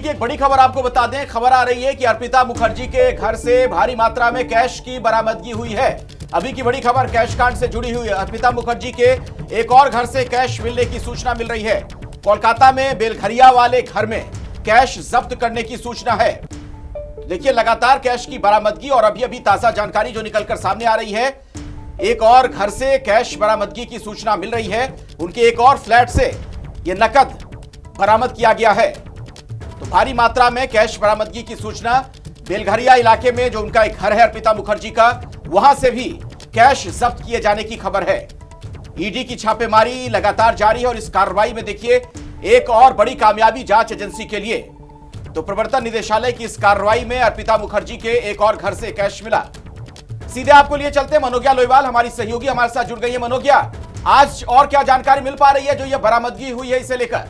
की एक बड़ी खबर आपको बता दें। खबर आ रही है कि अर्पिता मुखर्जी के घर से भारी मात्रा में कैश की बरामदगी हुई है। अभी की बड़ी खबर कैश कांड से जुड़ी हुई है। अर्पिता मुखर्जी के एक और घर से कैश मिलने की सूचना मिल रही है। कोलकाता में बेलघरिया वाले घर में कैश जब्त करने की सूचना है। देखिए, लगातार कैश की बरामदगी और अभी ताजा जानकारी जो निकलकर सामने आ रही है। एक और घर से कैश बरामदगी की सूचना मिल रही है। उनके एक और फ्लैट से यह नकद बरामद किया गया है। तो भारी मात्रा में कैश बरामदगी की सूचना बेलघरिया इलाके में जो उनका एक घर है अर्पिता मुखर्जी का, वहां से भी कैश जब्त किए जाने की खबर है। ईडी की छापेमारी लगातार जारी है और इस कार्रवाई में देखिए एक और बड़ी कामयाबी जांच एजेंसी के लिए। तो प्रवर्तन निदेशालय की इस कार्रवाई में अर्पिता मुखर्जी के एक और घर से कैश मिला। सीधे आपको लिए चलते हैं, मनोज्ञा लोईवाल हमारी सहयोगी हमारे साथ जुड़ गई है। मनोज्ञा, आज और क्या जानकारी मिल पा रही है जो ये बरामदगी हुई है इसे लेकर?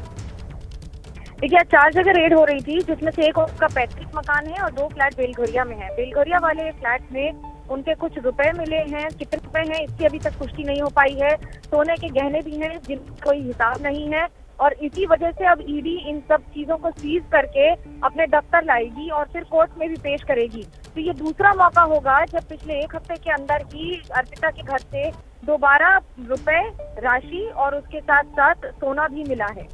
देखिए, 4 जगह रेड हो रही थी, जिसमें से एक उनका पैतृक मकान है और 2 फ्लैट बेलघरिया में है। बेलघरिया वाले फ्लैट में उनके कुछ रुपए मिले हैं। कितने रुपए हैं इसकी अभी तक पुष्टि नहीं हो पाई है। सोने के गहने भी हैं जिनका कोई हिसाब नहीं है और इसी वजह से अब ईडी इन सब चीजों को सीज करके अपने दफ्तर लाएगी और फिर कोर्ट में भी पेश करेगी। तो ये दूसरा मौका होगा जब पिछले 1 हफ्ते के अंदर ही अर्पिता के घर से दोबारा रुपए राशि और उसके साथ साथ सोना भी मिला है।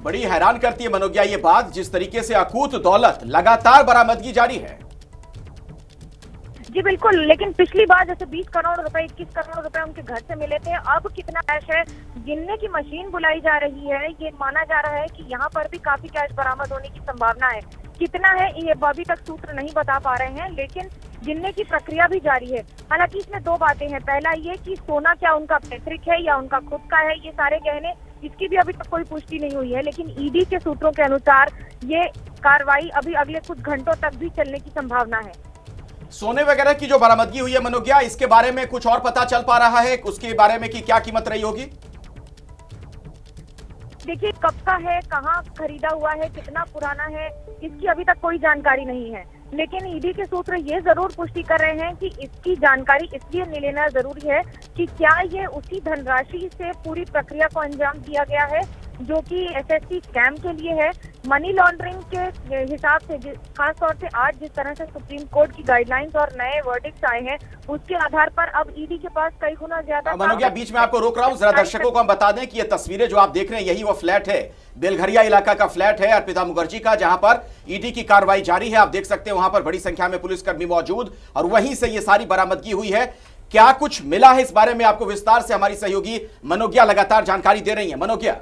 बड़ी हैरान करती है मनोज्ञा ये बात, जिस तरीके से अकूत दौलत लगातार बरामदगी जारी है। जी बिल्कुल, लेकिन पिछली बार जैसे 20 करोड़ रुपए 21 करोड़ रुपए उनके घर से मिले थे, अब कितना कैश है गिनने की मशीन बुलाई जा रही है। ये माना जा रहा है कि यहाँ पर भी काफी कैश बरामद होने की संभावना है। कितना है ये अभी तक सूत्र नहीं बता पा रहे हैं, लेकिन गिनने की प्रक्रिया भी जारी है। हालांकि इसमें 2 बातें हैं। पहला ये कि सोना क्या उनका पैतृक है या उनका खुद का है, ये सारे गहने, इसकी भी अभी तक कोई पुष्टि नहीं हुई है। लेकिन ईडी के सूत्रों के अनुसार ये कार्रवाई अभी अगले कुछ घंटों तक भी चलने की संभावना है। सोने वगैरह की जो बरामदगी हुई है मनोज्ञा, इसके बारे में कुछ और पता चल पा रहा है उसके बारे में कि क्या कीमत रही होगी? देखिए, कब का है, कहाँ खरीदा हुआ है, कितना पुराना है, इसकी अभी तक कोई जानकारी नहीं है। लेकिन ईडी के सूत्र ये जरूर पुष्टि कर रहे हैं कि इसकी जानकारी इसलिए ले लेना जरूरी है कि क्या ये उसी धनराशि से पूरी प्रक्रिया को अंजाम दिया गया है जो कि एसएससी स्कैम के लिए है। मनी लॉन्ड्रिंग के हिसाब से खास तौर से आज जिस तरह से सुप्रीम कोर्ट की गाइडलाइंस और नए वर्डिक्ट्स आए हैं, उसके आधार पर अब ईडी के पास कई गुना ज्यादा। मनोज्ञा, बीच में आपको रोक रहा हूं, जरा दर्शकों को हम बता दें कि ये तस्वीरें जो आप देख रहे हैं यही वो फ्लैट है, बेलघरिया इलाका का फ्लैट है अर्पिता मुखर्जी का, जहां पर ईडी की कार्रवाई जारी है। आप देख सकते हैं वहां पर बड़ी संख्या में पुलिसकर्मी मौजूद और वहीं से ये सारी बरामदगी हुई है। क्या कुछ मिला है इस बारे में आपको विस्तार से हमारी सहयोगी मनोज्ञा लगातार जानकारी दे रही है। मनोज्ञा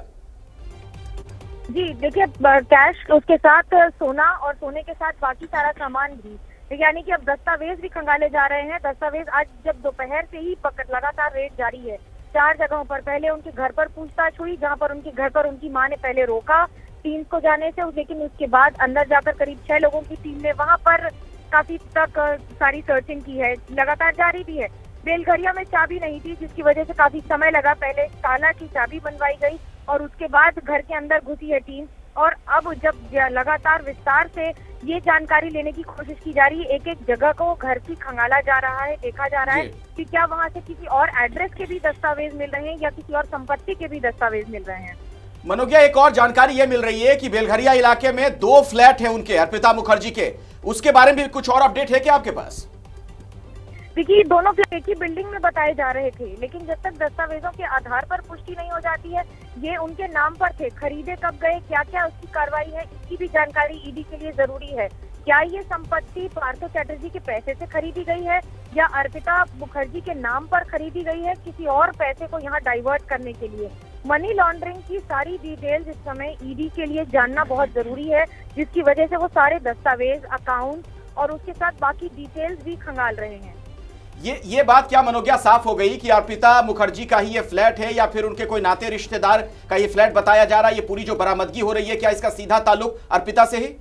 जी देखिए, कैश उसके साथ सोना और सोने के साथ बाकी सारा सामान भी, यानी कि अब दस्तावेज भी खंगाले जा रहे हैं। दस्तावेज आज जब दोपहर से ही लगातार रेड जारी है 4 जगहों पर। पहले उनके घर पर पूछताछ हुई, जहां पर उनके घर पर उनकी मां ने पहले रोका टीम को जाने से, लेकिन उसके बाद अंदर जाकर करीब 6 लोगों की टीम ने वहां पर काफी तक सारी सर्चिंग की है, लगातार जारी भी है। बेलघरिया में चाबी नहीं थी, जिसकी वजह से काफी समय लगा। पहले ताला की चाबी बनवाई गई और उसके बाद घर के अंदर घुसी है टीम। और अब जब लगातार विस्तार से ये जानकारी लेने की कोशिश की जा रही है, एक एक जगह को घर की खंगाला जा रहा है, देखा जा रहा है कि क्या वहां से किसी और एड्रेस के भी दस्तावेज मिल रहे हैं या किसी और संपत्ति के भी दस्तावेज मिल रहे हैं। मनोज्ञा, एक और जानकारी ये मिल रही है कि बेलघरिया इलाके में 2 फ्लैट हैं उनके अर्पिता मुखर्जी के, उसके बारे में भी कुछ और अपडेट है क्या आपके पास? देखिए, दोनों फ्लैट एक ही बिल्डिंग में बताए जा रहे थे, लेकिन जब तक दस्तावेजों के आधार पर पुष्टि नहीं हो जाती है, ये उनके नाम पर थे, खरीदे कब गए, क्या क्या उसकी कार्रवाई है, इसकी भी जानकारी ईडी के लिए जरूरी है। क्या ये संपत्ति पार्थो चैटर्जी के पैसे से खरीदी गई है या अर्पिता मुखर्जी के नाम पर खरीदी गई है किसी और पैसे को यहाँ डाइवर्ट करने के लिए? मनी लॉन्ड्रिंग की सारी डिटेल्स इस समय ईडी के लिए जानना बहुत जरूरी है, जिसकी वजह से वो सारे दस्तावेज, अकाउंट और उसके साथ बाकी डिटेल्स भी खंगाल रहे हैं। ये बात क्या मनोज्ञा साफ हो गई कि अर्पिता मुखर्जी का ही ये फ्लैट है या फिर उनके कोई नाते रिश्तेदार का ये फ्लैट बताया जा रहा है? ये पूरी जो बरामदगी हो रही है, क्या इसका सीधा ताल्लुक अर्पिता से ही?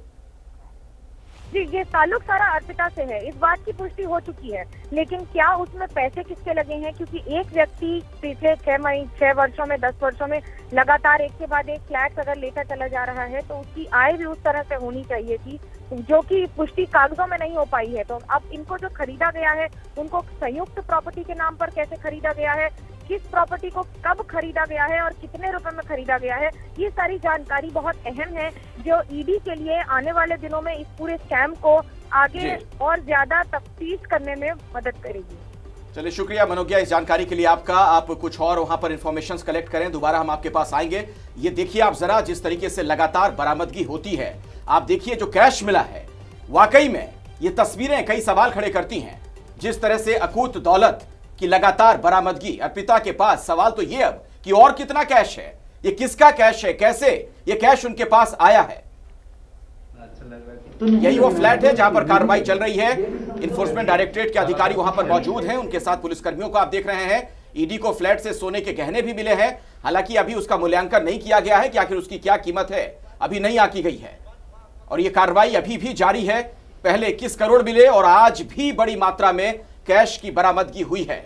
जी, ये ताल्लुक सारा अर्पिता से है, इस बात की पुष्टि हो चुकी है। लेकिन क्या उसमें पैसे किसके लगे हैं, क्योंकि एक व्यक्ति पिछले 6 वर्षों में 10 वर्षों में लगातार एक के बाद एक फ्लैट अगर लेकर चला जा रहा है, तो उसकी आय भी उस तरह से होनी चाहिए थी, जो कि पुष्टि कागजों में नहीं हो पाई है। तो अब इनको जो खरीदा गया है, उनको संयुक्त प्रॉपर्टी के नाम पर कैसे खरीदा गया है, किस प्रॉपर्टी को कब खरीदा गया है और कितने रुपए में खरीदा गया है, ये सारी जानकारी बहुत अहम है, जो ईडी के लिए आने वाले दिनों में इस पूरे स्कैम को आगे और ज्यादा तफ्तीश करने में मदद करेगी। चलिए, शुक्रिया मनोज्ञा इस जानकारी के लिए आपका। आप कुछ और वहां पर इंफॉर्मेशन कलेक्ट करें, दोबारा हम आपके पास आएंगे। ये देखिए आप जरा, जिस तरीके से लगातार बरामदगी होती है, आप देखिए जो कैश मिला है, वाकई में ये तस्वीरें कई सवाल खड़े करती हैं। जिस तरह से अकूत दौलत की लगातार बरामदगी अर्पिता के पास, सवाल तो ये अब कि और कितना कैश है, ये किसका कैश है, कैसे ये कैश उनके पास आया है। यही वो फ्लैट है जहां पर कार्रवाई चल रही है। इन्फोर्समेंट डायरेक्टरेट के अधिकारी वहां पर मौजूद हैं, उनके साथ पुलिसकर्मियों को आप देख रहे हैं। ईडी को फ्लैट से सोने के गहने भी मिले हैं, हालांकि अभी उसका मूल्यांकन नहीं किया गया है कि आखिर उसकी क्या कीमत है, अभी नहीं आंकी गई है और यह कार्रवाई अभी भी जारी है। पहले 21 करोड़ मिले और आज भी बड़ी मात्रा में कैश की बरामदगी हुई है।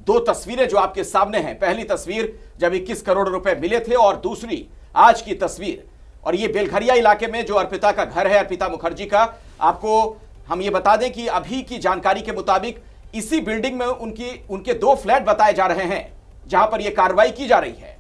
दो तस्वीरें जो आपके सामने हैं, पहली तस्वीर जब 21 करोड़ रुपए मिले थे और दूसरी आज की तस्वीर। और ये बेलघरिया इलाके में जो अर्पिता का घर है, अर्पिता मुखर्जी का, आपको हम ये बता दें कि अभी की जानकारी के मुताबिक इसी बिल्डिंग में उनके 2 फ्लैट बताए जा रहे हैं जहां पर यह कार्रवाई की जा रही है।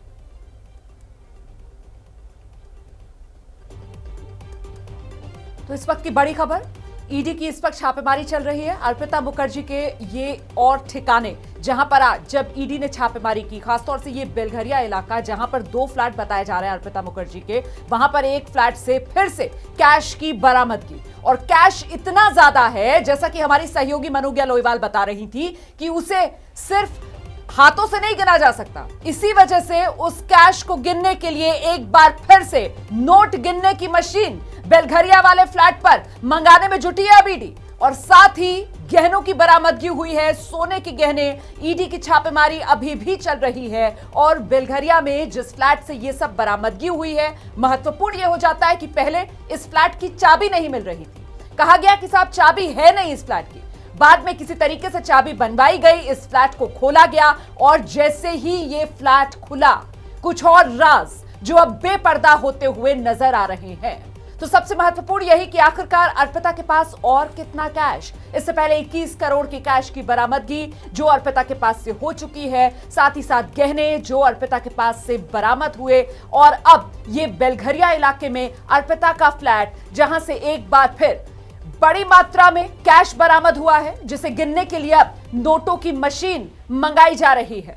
तो इस वक्त की बड़ी खबर, ईडी की इस वक्त छापेमारी चल रही है अर्पिता मुखर्जी के ये और ठिकाने, जहां पर आज जब ईडी ने छापेमारी की, खासतौर से ये बेलघरिया इलाका जहां पर 2 फ्लैट बताए जा रहे हैं अर्पिता मुखर्जी के, वहां पर एक फ्लैट से फिर से कैश की बरामदगी। और कैश इतना ज्यादा है, जैसा कि हमारी सहयोगी मनोज्ञा लोईवाल बता रही थी, कि उसे सिर्फ हाथों से नहीं गिना जा सकता। इसी वजह से उस कैश को गिनने के लिए एक बार फिर से नोट गिनने की मशीन बेलघरिया वाले फ्लैट पर मंगाने में जुटी है ईडी। और साथ ही गहनों की बरामदगी हुई है, सोने के गहने। ईडी की छापेमारी अभी भी चल रही है और बेलघरिया में जिस फ्लैट से ये सब बरामदगी हुई है, महत्वपूर्ण यह हो जाता है कि पहले इस फ्लैट की चाबी नहीं मिल रही थी। कहा गया कि साहब चाबी है नहीं इस फ्लैट की। बाद में किसी तरीके से चाबी बनवाई गई, इस फ्लैट को खोला गया और जैसे ही ये फ्लैट खुला, कुछ और राज जो अब बेपर्दा होते हुए नजर आ रहे हैं। तो सबसे महत्वपूर्ण यही कि आखिरकार अर्पिता के पास और कितना कैश। इससे पहले 21 करोड़ के कैश की बरामदगी जो अर्पिता के पास से हो चुकी है, साथ ही साथ गहने जो अर्पिता के पास से बरामद हुए, और अब ये बेलघरिया इलाके में अर्पिता का फ्लैट जहां से एक बार फिर बड़ी मात्रा में कैश बरामद हुआ है, जिसे गिनने के लिए अब नोटों की मशीन मंगाई जा रही है।